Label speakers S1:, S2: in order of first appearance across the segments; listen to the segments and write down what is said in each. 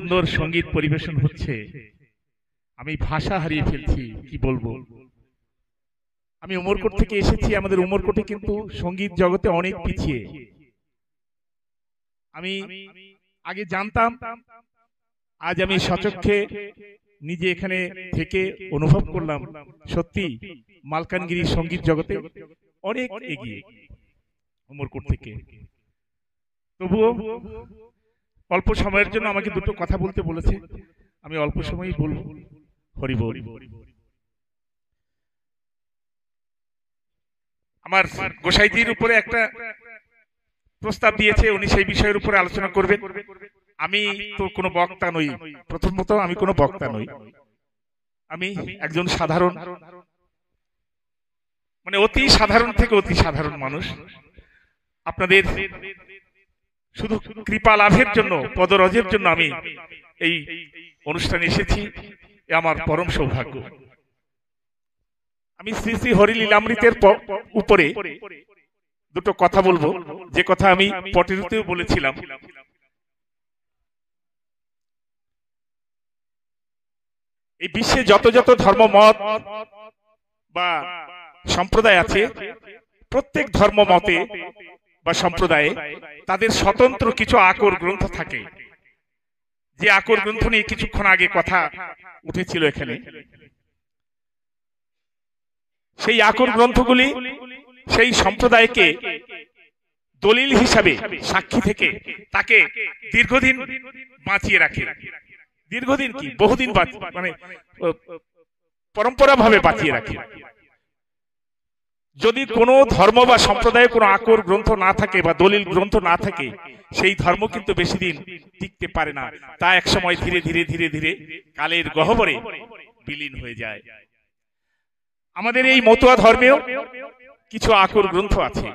S1: সুন্দর সঙ্গীত পরিবেশন হচ্ছে, আমি ভাষা হারিয়ে ফেলছি, কি বলবো। আমি উমরকোট থেকে এসেছি, আমাদের উমরকোটে কিন্তু সঙ্গীত জগতে অনেক পিছিয়ে। আমি আগে জানতাম, আজ আমি সচক্ষে নিজে এখানে থেকে অনুভব করলাম, সত্যি মালকানগিরি সঙ্গীত জগতে অনেক এগিয়ে উমরকোট থেকে। তবুও অল্প সময়ের জন্য আমাকে দুটো কথা বলতে বলেছে, আমি অল্প সময়ই বলবো। হরি বল। আমার গোসাইজির উপরে একটা প্রস্তাব দিয়েছে, উনি সেই বিষয়ের উপরে আলোচনা করবেন। আমি তো কোনো বক্তা নই, প্রথমত আমি কোনো বক্তা নই, আমি একজন সাধারণ, মানে অতি সাধারণ থেকে অতি সাধারণ মানুষ। আপনাদের শুধু কৃপা লাভের জন্য, পদরজের জন্য আমি এই অনুষ্ঠানে এসেছি, আমার পরম সৌভাগ্য। আমি শ্রী শ্রী হরি লীলামৃতের উপরে দুটো কথা বলবো, যে কথা আমি পটেরুতেও বলেছিলাম। এই বিশ্বে যত যত ধর্মমত বা সম্প্রদায় আছে, প্রত্যেক ধর্ম মতে বা সম্প্রদায়ে তাদের স্বতন্ত্র কিছু আকর গ্রন্থ থাকে, যে আকর গ্রন্থ নিয়ে কিছুক্ষণ আগে কথা উঠেছিল এখানে। সেই আকর গ্রন্থগুলি সেই সম্প্রদায়কে দলিল হিসাবে, সাক্ষী থেকে তাকে দীর্ঘদিন বাঁচিয়ে রাখে। দীর্ঘদিন কি, বহুদিন মানে পরম্পরা ভাবে বাঁচিয়ে রাখে। যদি কোনো ধর্ম বা সম্প্রদায়ে কোনো আকর গ্রন্থ না থাকে বা দলিল গ্রন্থ না থাকে, সেই ধর্ম কিন্তু বেশি দিন টিকতে পারে না। তা এক সময় ধীরে ধীরে ধীরে ধীরে কালের গহ্বরে বিলীন হয়ে যায়। আমাদের এই মতুয়া ধর্মেও কিছু আকর গ্রন্থ আছে,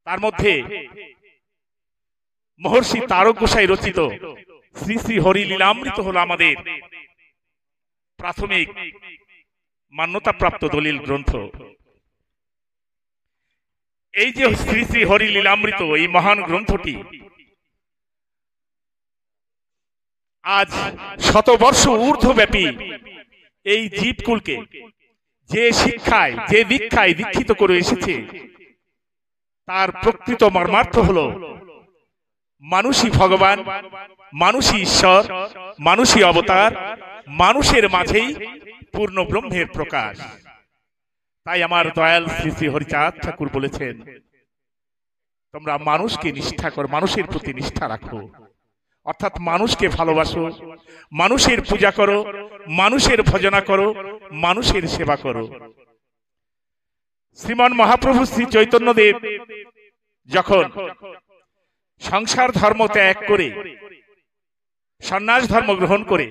S1: তার মধ্যে মহর্ষি তারক গোসাই রচিত শ্রী শ্রী হরি লীলামৃত হলো আমাদের প্রাথমিক মান্যতাপ্রাপ্ত দলিল গ্রন্থ। এই যে শ্রী শ্রী হরি লীলামৃত, এই মহান গ্রন্থটি আজ শতবর্ষ ঊর্ধ্বব্যাপী এই জীবকুলকে যে শিক্ষায়, যে দীক্ষায় দীক্ষিত করে এসেছে, তার প্রকৃত মর্মার্থ হলো মানুষই ভগবান, মানুষই ঈশ্বর, মানুষই অবতার, মানুষের মাঝেই পূর্ণ ব্রহ্মের প্রকাশ। তাই আমার দয়াল শ্রী শ্রী হরিচাঁদ ঠাকুর বলেছেন, তোমরা মানুষকে নিষ্ঠা করো, মানুষের প্রতি নিষ্ঠা রাখো, অর্থাৎ মানুষকে ভালোবাসো, মানুষের পূজা করো, মানুষের ভজনা করো, মানুষের সেবা করো। শ্রীমান মহাপ্রভু শ্রী চৈতন্যদেব যখন সংসার ধর্ম ত্যাগ করে সন্ন্যাস ধর্ম গ্রহণ করে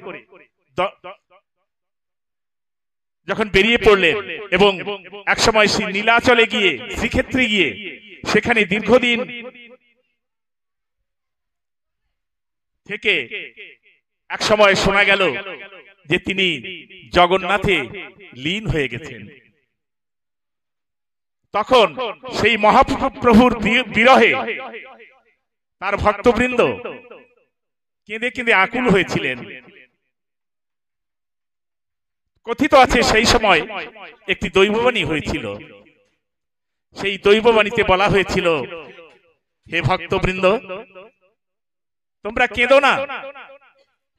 S1: যখন বেরিয়ে পড়লেন, এবং একসময় শ্রী নীলাচলে গিয়ে, শ্রীক্ষেত্রে গিয়ে সেখানে দীর্ঘদিন থেকে একসময় শোনা গেল যে তিনি জগন্নাথে লীন হয়ে গেছেন। তখন সেই মহাপ্রভুর বিরহে তার ভক্তবৃন্দ কেঁদে কেঁদে আকুল হয়েছিলেন। কথিত আছে সেই সময় একটি দৈববাণী হয়েছিল, সেই দৈববাণীতে বলা হয়েছিল, হে ভক্তবৃন্দ, তোমরা কেঁদো না,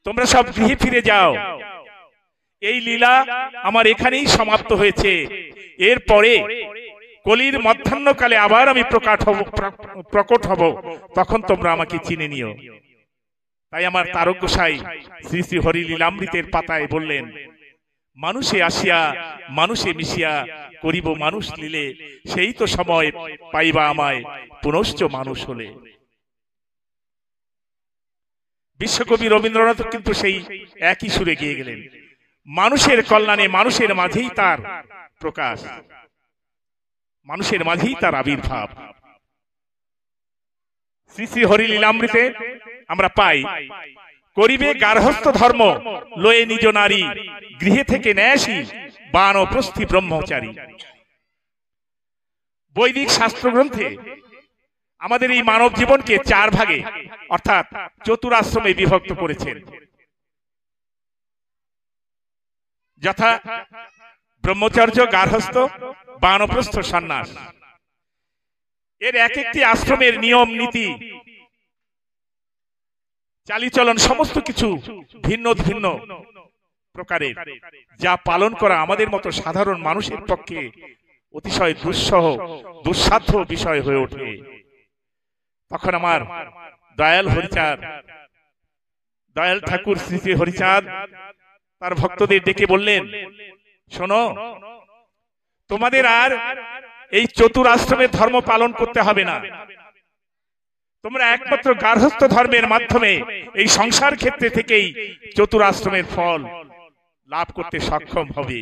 S1: তোমরা সব গৃহে ফিরে যাও, এই লীলা আমার এখানেই সমাপ্ত হয়েছে, এরপরে কলির মধ্যাহ্নকালে আবার আমি প্রকট হব, তখন তোমরা আমাকে চিনে নিও। তাই আমার তারক গোসাই শ্রী শ্রী হরি লীলামৃতের পাতায় বললেন, মানুষে আসিয়া মানুষে মিশিয়া করিব মানুষ লীলে, সেই তো সময় পাইবা আমায় পুনশ্চ মানুষ হলে। বিশ্বকবি রবীন্দ্রনাথ কিন্তু সেই একই সুরে গিয়ে গেলেন, মানুষের কল্যাণে, মানুষের মাঝেই তার প্রকাশ, মানুষের মাঝেই তার আবির্ভাব। শ্রী শ্রী হরি লীলামৃতে আমরা পাই, করিবে গার্হস্থ ধর্ম লয়ে নিজ নারী, গৃহে থেকে ন্যাসী বানপ্রস্থি ব্রহ্মচারী। বৈদিক শাস্ত্র গ্রন্থে আমাদের এই মানব জীবনকে 4 ভাগে অর্থাৎ চতুরাশ্রমে বিভক্ত করেছেন, যথা ব্রহ্মচর্য, গার্হস্থ্য, বানপ্রস্থ, সন্ন্যাস। এর এক একটি আশ্রমের নিয়ম নীতি, চালিচলন সমস্ত কিছু ভিন্ন ভিন্ন প্রকারের, যা পালন করা আমাদের মতো সাধারণ মানুষের পক্ষে অতিশয় দুঃসাধ্য বিষয় হয়ে ওঠে। তখন আমার দয়াল ঠাকুর শ্রী শ্রী হরিচাঁদ তার ভক্তদের ডেকে বললেন, শোনো, তোমাদের আর এই চতুরাশ্রমের ধর্ম পালন করতে হবে না। তোমরা একমাত্র গার্হস্থ্য ধর্মের মাধ্যমে এই সংসার ক্ষেত্রে থেকেই চতুরাশ্রমের ফল লাভ করতে সক্ষম হবে।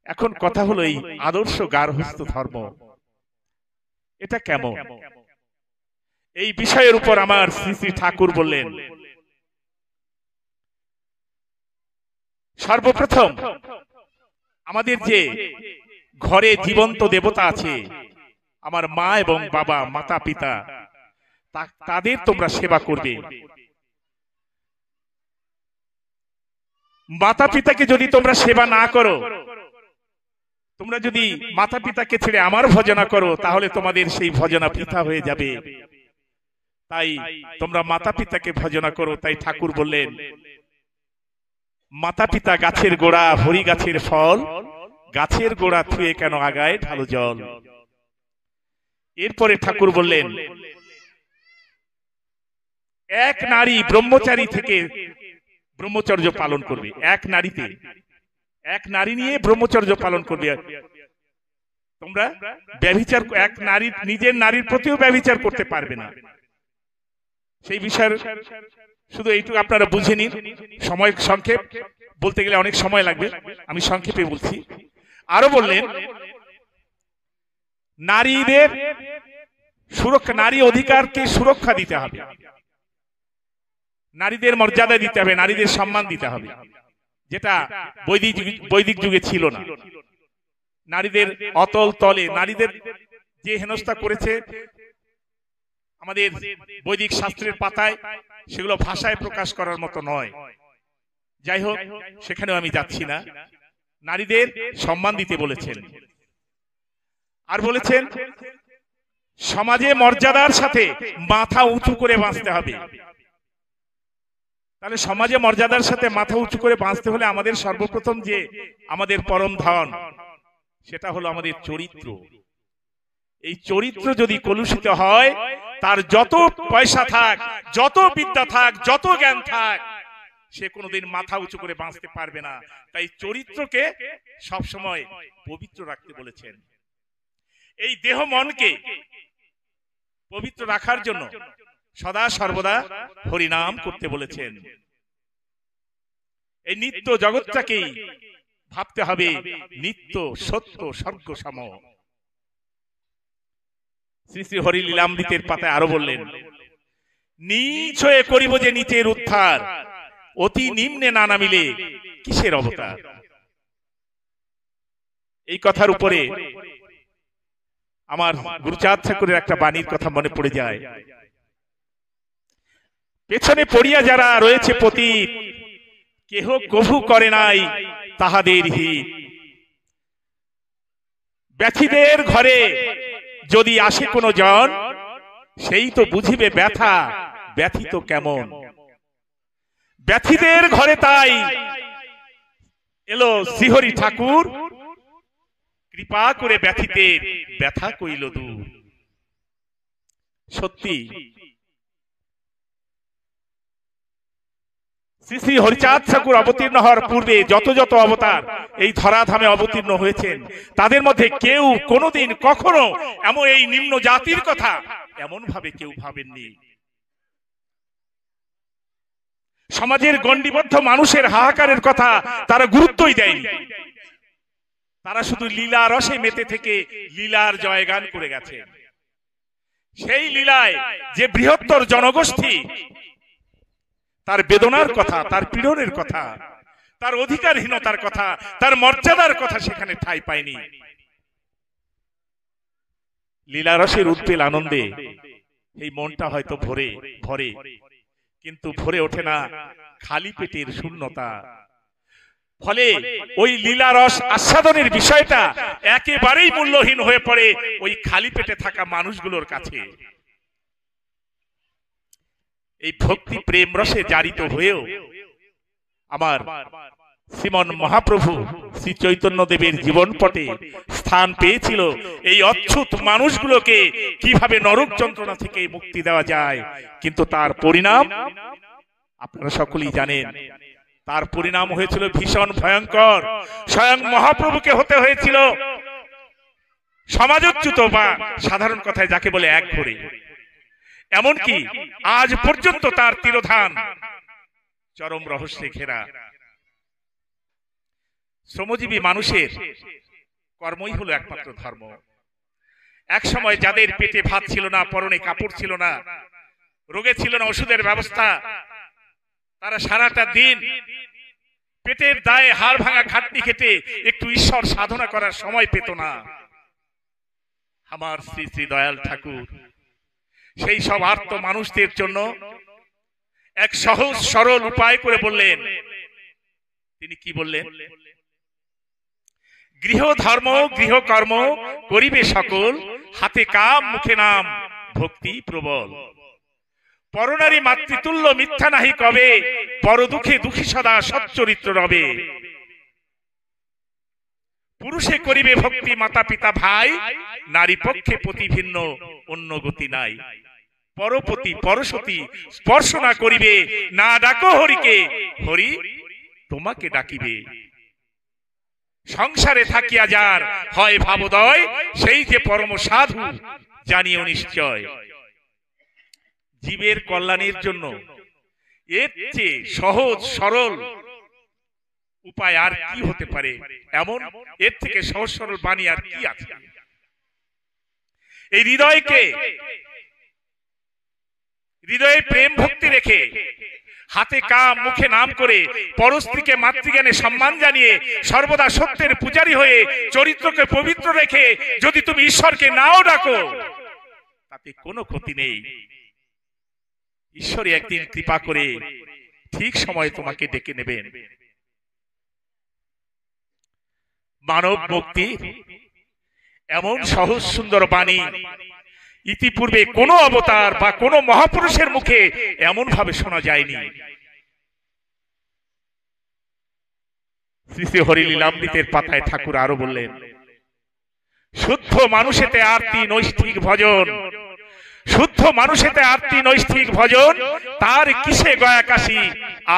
S1: এখন কথা হলো, এই আদর্শ গার্হস্থ্য ধর্ম এটা কেমন? এই বিষয়ের উপর আমার শ্রী শ্রী ঠাকুর বললেন, সর্বপ্রথম আমাদের যে ঘরে জীবন্ত দেবতা আছে, আমার মা এবং বাবা, মাতা পিতা, তাদের তোমরা সেবা করবে। মাতা পিতাকে যদি তোমরা সেবা না করো, তোমরা যদি মাতা পিতাকে ছেড়ে আমার ভজনা করো, তাহলে তোমাদের সেই ভজনা বৃথা হয়ে যাবে। তাই তোমরা মাতা পিতাকে ভজনা করো। তাই ঠাকুর বললেন, মাতা পিতা গাছের গোড়া, হরি গাছের ফল, গাছের গোড়া থুয়ে কেন আগায় ঢালো জল। এরপরে ঠাকুর বললেন, এক নারী ব্রহ্মচারী থেকে ব্রহ্মচর্য পালন করবে। এক নারী নিয়ে ব্রহ্মচর্য পালন করবে। তোমরা ব্যভিচার, এক নারী নিজের নারীর প্রতিও ব্যভিচার করতে পারবে না। সেই বিষয়ের শুধু এইটুকু আপনারা বুঝে নিন। সময় সংক্ষেপ, বলতে গেলে অনেক সময় লাগবে, আমি সংক্ষেপে বলছি। আরো বললেন, নারীদের সুরক্ষা, নারী অধিকারকে সুরক্ষা দিতে হবে, নারীদের মর্যাদা দিতে হবে, নারীদের সম্মান দিতে হবে, যেটা বৈদিক যুগে ছিল না। নারীদের অতল তলে নারীদের যে হেনস্থা করেছে আমাদের বৈদিক শাস্ত্রের পাতায়, সেগুলো ভাষায় প্রকাশ করার মতো নয়। যাই হোক, সেখানেও আমি যাচ্ছি না। নারীদের সম্মান দিতে বলেছেন। আর বলেছেন, সমাজে মর্যাদার সাথে মাথা উঁচু করে বাঁচতে হবে। তাহলে সমাজে মর্যাদার সাথে মাথা উঁচু করে বাঁচতে হলে আমাদের সর্বপ্রথম যে আমাদের পরম ধন, সেটা হলো আমাদের চরিত্র। এই চরিত্র যদি কলুষিত হয়, তার যত পয়সা থাক, যত বিদ্যা থাক, যত জ্ঞান থাক, সে কোনোদিন মাথা উঁচু করে বাঁচতে পারবে না। তাই চরিত্রকে সবসময় পবিত্র রাখতে বলেছেন। এই দেহ মনকে পবিত্র রাখার জন্য সদা সর্বদা হরিনাম করতে বলেছেন। এই নিত্য জগৎটাকেই ভাবতে হবে নিত্য সত্য স্বর্গ সম। শ্রী শ্রী হরি লীলামৃতের পাতায় আরো বললেন, নীচ হয়ে করিব যে নিচের উদ্ধার, অতি নিম্নে না নামিলে কিসের অবতার। এই কথার উপরে আমার গুরুচাঁদ ঠাকুরের একটা বাণীর কথা মনে পড়ে যায়। পেছনে পড়িয়া যারা রয়েছে পতিত, কেহ কভু করে নাই তাহাদের হিত। ব্যথিদের ঘরে যদি আসে কোনো জন, সেই তো বুঝিবে ব্যথা ব্যথিত কেমন। ব্যথিদের ঘরে তাই এলো শ্রীহরি ঠাকুর, কৃপা করে ব্যথিতের ব্যথা কইল দূর। সত্যি শ্রী শ্রী হরিচাঁদ ঠাকুর অবতীর্ণ হওয়ার পূর্বে যত যত অবতার এই ধরাধামে অবতীর্ণ হয়েছেন, তাদের মধ্যে কেউ কোনোদিন কখনো এমন এই নিম্ন জাতির কথা এমন ভাবে কেউ ভাবেননি। সমাজের গণ্ডিবদ্ধ মানুষের হাহাকারের কথা তারা গুরুত্বই দেয়নি। তারা শুধু লীলা রসে মেতে থেকে লীলার জয়গান করে গেছে। সেই লীলায় যে বৃহত্তর জনগোষ্ঠী, তার বেদনার কথা, তার পীড়নের কথা, তার অধিকারহীনতার কথা, তার মর্যাদার কথা সেখানে ঠাঁই পায়নি। লীলারসের উৎপেল আনন্দে এই মনটা হয়তো ভরে ভরে, কিন্তু ভরে ওঠে না, খালি পেটের শূন্যতা। ফলে ওই লীলারস আস্বাদনের বিষয়টা একেবারেই মূল্যহীন হয়ে পড়ে ওই খালি পেটে থাকা মানুষগুলোর কাছে। এই ভক্তি প্রেম রসে জারিত হয়েও আমার শ্রীমন মহাপ্রভু শ্রী চৈতন্য দেবের জীবন পটে স্থান পেয়েছিল এই অচ্ছুত মানুষগুলোকে কিভাবে নরক যন্ত্রণা থেকে মুক্তি দেওয়া যায়। কিন্তু তার পরিণাম আপনারা সকলেই জানেন, তার পরিণাম হয়েছিল ভীষণ ভয়ঙ্কর। স্বয়ং মহাপ্রভুকে হতে হয়েছিল সমাজচ্যুত, বা সাধারণ কথায় যাকে বলে এক ঘরে। এমনকি আজ পর্যন্ত তার তিরোধান চরম রহস্যে ঘেরা। শ্রমজীবী মানুষের কর্মই হলো একমাত্র ধর্ম। এক সময় যাদের পেটে ভাত ছিল না, পরনে কাপড় ছিল না, রোগে ছিল না ওষুধের ব্যবস্থা, তারা সারাটা দিন পেটের দায়ে হাড় ভাঙা খাটনি খেটে একটু ঈশ্বর সাধনা করার সময় পেত না। আমার শ্রী শ্রী দয়াল ঠাকুর সেই সব আর্ত মানুষদের জন্য এক সহজ সরল উপায় করে বললেন। তিনি কি বললেন? গৃহ ধর্ম গৃহকর্ম করিবে সকল, হাতে কাম মুখে নাম ভক্তি প্রবল। পরনারী মাতৃতুল্য মিথ্যা নাহি কবে, পর দুঃখে দুঃখী সদা সচ্চরিত্র রবে। পুরুষে করিবে ভক্তি মাতা পিতা ভাই, নারী পক্ষে পতি ভিন্ন অন্য গতি নাই। পরপতি পরসতী স্পর্শ না করিবে, না ডাকো হরিকে, হরি তোমাকে ডাকিবে। সংসারে থাকিয়া যার হয় ভাবোদয়, সেই যে পরম সাধু জানিও নিশ্চয়। জীবের কল্যাণের জন্য এর চেয়ে সহজ সরল উপায় আর কি হতে পারে? এমন এর থেকে সহজ সরল বাণী আর কি আছে? এই হৃদয়ে প্রেম ভক্তি রেখে, হাতে কাম মুখে নাম করে, পরস্ত্রীকে মাতৃজ্ঞানে সম্মান জানিয়ে, সর্বদা সত্যের পূজারী হয়ে, চরিত্রকে পবিত্র রেখে যদি তুমি ঈশ্বরকে নাও ডাকো, তাতে কোনো ক্ষতি নেই। ঈশ্বরই একদিন কৃপা করে ঠিক সময় তোমাকে ডেকে নেবেন। মানব মুক্তি এমন সহজ সুন্দর বাণী ইতিপূর্বে কোন অবতার বা কোন মহাপুরুষের মুখে এমন ভাবে শোনা যায়নি। শ্রী শ্রী হরিলীলামৃতের পাতায় ঠাকুর আরো বললেন, শুদ্ধ মানুষেতে আরতি নৈষ্ঠিক ভজন, শুদ্ধ মানুষেতে আরতি নৈষ্ঠিক ভজন, তার কিসে গয়া কাশী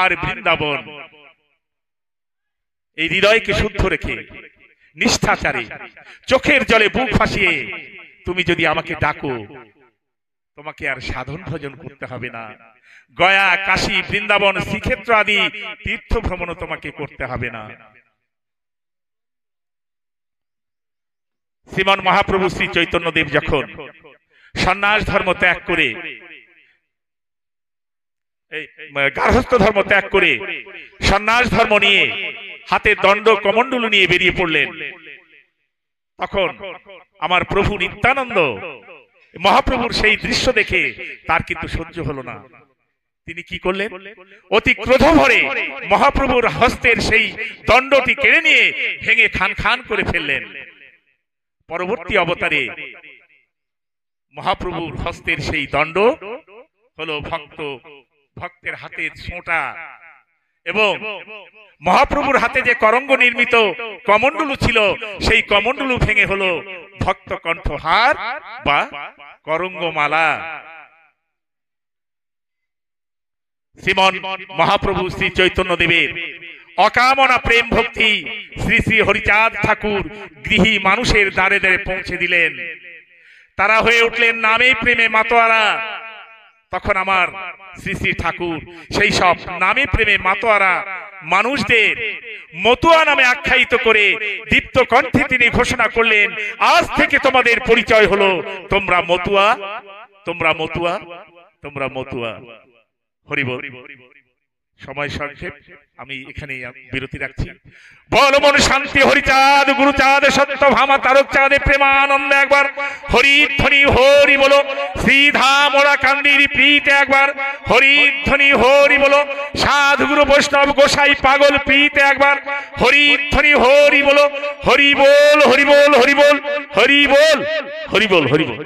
S1: আর বৃন্দাবন। এই হৃদয়কে শুদ্ধ রেখে নিষ্ঠাচারে চোখের জলে বুক ফাঁসিয়ে তুমি যদি আমাকে ডাকো, তোমাকে আর সাধন ভজন করতে হবে না। গয়া কাশী বৃন্দাবন শ্রীক্ষেত্র আদি তীর্থ ভ্রমণ তোমাকে করতে হবে না। শ্রীমন মহাপ্রভু শ্রী চৈতন্য দেব যখন সন্ন্যাস ধর্ম ত্যাগ করে, গার্হস্থ্য ধর্ম ত্যাগ করে সন্ন্যাস ধর্ম নিয়ে হাতে দণ্ড কমণ্ডলু নিয়ে বেরিয়ে পড়লেন, তখন আমার প্রভু নিত্যানন্দ মহাপ্রভুর সেই দৃশ্য দেখে তার কিন্তু সহ্য হলো না। তিনি কি করলেন? অতি ক্রোধ ভরে মহাপ্রভুর হস্তের সেই দণ্ডটি কেড়ে নিয়ে ভেঙে খান খান করে ফেললেন। পরবর্তী অবতারে মহাপ্রভুর হস্তের সেই দণ্ড হলো ভক্তের হাতের ছোঁটা, এবং মহাপ্রভুর হাতে যে করঙ্গ নির্মিত কমণ্ডলু ছিল, সেই কমণ্ডলু ভেঙে হলো ভক্ত কণ্ঠহার বা করঙ্গমালা। শ্রীমন মহাপ্রভু শ্রী চৈতন্য দেবের অকামনা প্রেম ভক্তি শ্রী শ্রী হরিচাঁদ ঠাকুর গৃহী মানুষের দ্বারে দ্বারে পৌঁছে দিলেন। তারা হয়ে উঠলেন নামে প্রেমে মাতোয়ারা। তখন আমার শ্রী শ্রী ঠাকুর সেই সব নামে প্রেমে মাতোয়ারা মানুষদের মতুয়া নামে আখ্যায়িত করে দীপ্ত কণ্ঠে তিনি ঘোষণা করলেন, আজ থেকে তোমাদের পরিচয় হলো তোমরা মতুয়া, তোমরা মতুয়া, তোমরা মতুয়া। হরি বল। সময় সংক্ষেপ, আমি এখানে বিরতি রাখছি। বল মন শান্তি হরিচাঁদ গুরুচাঁদ সত্য ভামা তারক চাঁদে প্রেমানন্দ একবার হরিধ্বনি হরি বলো। শ্রীধা মোড়া কান্দির প্রীতে একবার হরিধ্বনি হরি বলো। সাধুগুরু বৈষ্ণব গোসাই পাগল প্রীতে একবার হরিধ্বনি হরি বলো। হরি বল হরি বল হরি বল হরি বল হরি বল হরি বল।